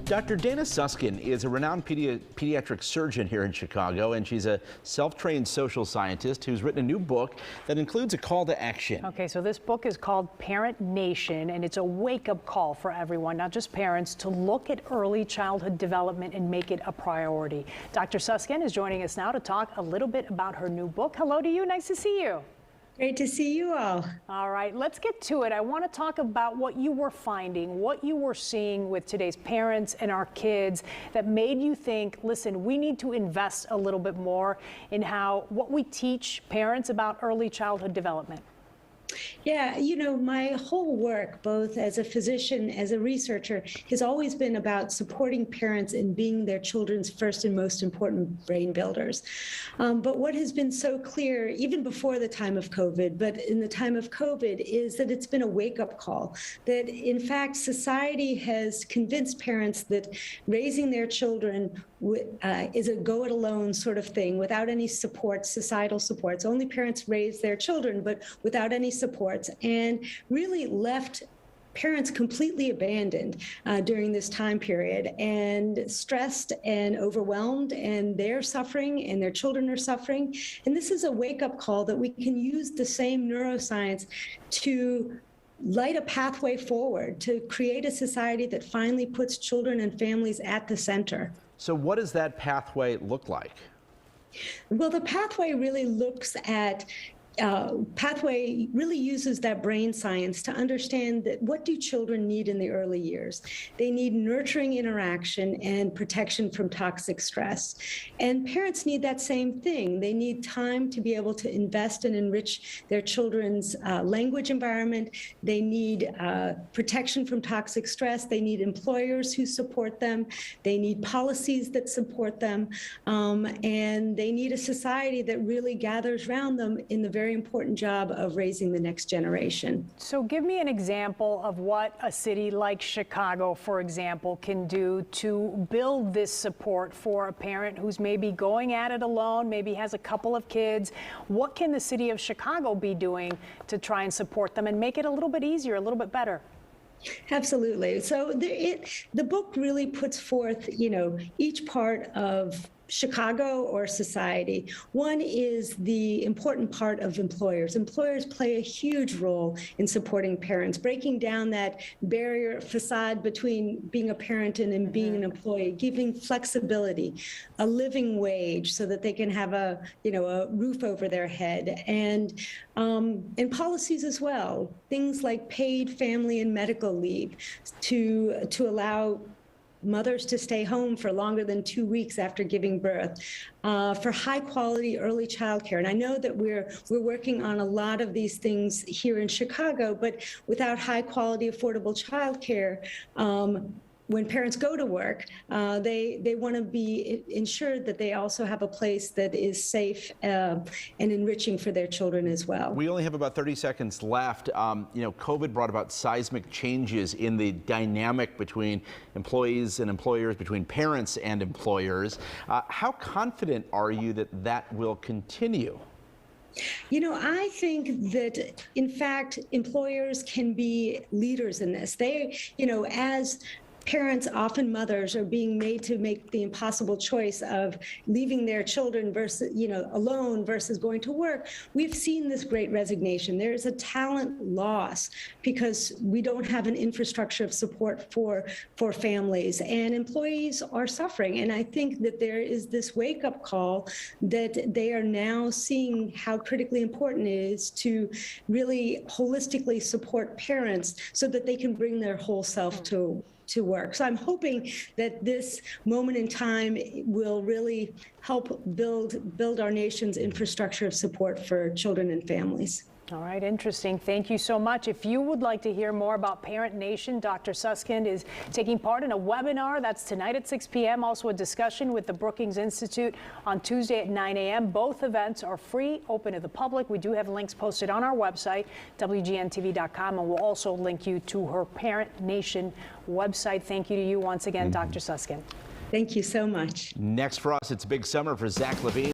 Dr. Dana Suskin is a renowned pediatric surgeon here in Chicago, and she's a self-trained social scientist who's written a new book that includes a call to action. Okay, so this book is called Parent Nation, and it's a wake-up call for everyone, not just parents, to look at early childhood development and make it a priority. Dr. Suskin is joining us now to talk a little bit about her new book. Hello to you. Nice to see you. Great to see you all. All right, let's get to it. I want to talk about what you were finding, what you were seeing with today's parents and our kids that made you think, listen, we need to invest a little bit more in what we teach parents about early childhood development. Yeah, you know, my whole work, both as a physician, as a researcher, has always been about supporting parents in being their children's first and most important brain builders. But what has been so clear, even before the time of COVID, but in the time of COVID, is that it's been a wake-up call. That, in fact, society has convinced parents that raising their children is a go-it-alone sort of thing, without any support, societal supports. Only parents raise their children, but without any supports, and really left parents completely abandoned during this time period, and stressed and overwhelmed, and they're suffering and their children are suffering. And this is a wake-up call that we can use the same neuroscience to light a pathway forward, to create a society that finally puts children and families at the center. So what does that pathway look like? Well, the pathway really looks at pathway really uses that brain science to understand that what do children need in the early years. They need nurturing interaction and protection from toxic stress. And parents need that same thing. They need time to be able to invest and enrich their children's language environment. They need protection from toxic stress. They need employers who support them. They need policies that support them. And they need a society that really gathers around them in the very important job of raising the next generation. So give me an example of what a city like Chicago, for example, can do to build this support for a parent who's maybe going at it alone, maybe has a couple of kids. What can the city of Chicago be doing to try and support them and make it a little bit easier, a little bit better? Absolutely. So the book really puts forth, you know, each part of Chicago or society. One is the important part of employers. Employers play a huge role in supporting parents, breaking down that barrier facade between being a parent and being an employee, giving flexibility, a living wage so that they can have a roof over their head, and policies as well, things like paid family and medical leave to allow mothers to stay home for longer than 2 weeks after giving birth, for high quality early childcare. And I know that we're working on a lot of these things here in Chicago, but without high quality affordable childcare, when parents go to work, they want to be ensured that they also have a place that is safe and enriching for their children as well. We only have about 30 seconds left. COVID brought about seismic changes in the dynamic between employees and employers, between parents and employers. How confident are you that that will continue? You know, I think that, in fact, employers can be leaders in this. They, as parents, often mothers, are being made to make the impossible choice of leaving their children alone versus going to work. We've seen this great resignation. There's a talent loss because we don't have an infrastructure of support for families, and employees are suffering. And I think that there is this wake-up call that they are now seeing how critically important it is to really holistically support parents so that they can bring their whole self to work. So I'm hoping that this moment in time will really help build our nation's infrastructure of support for children and families. All right, interesting. Thank you so much. If you would like to hear more about Parent Nation, Dr. Suskin is taking part in a webinar. That's tonight at 6 p.m. Also a discussion with the Brookings Institute on Tuesday at 9 a.m. Both events are free, open to the public. We do have links posted on our website, WGNTV.com, and we'll also link you to her Parent Nation website. Thank you to you once again, Dr. Suskin. Thank you so much. Next for us, it's Big Summer for Zach Levine.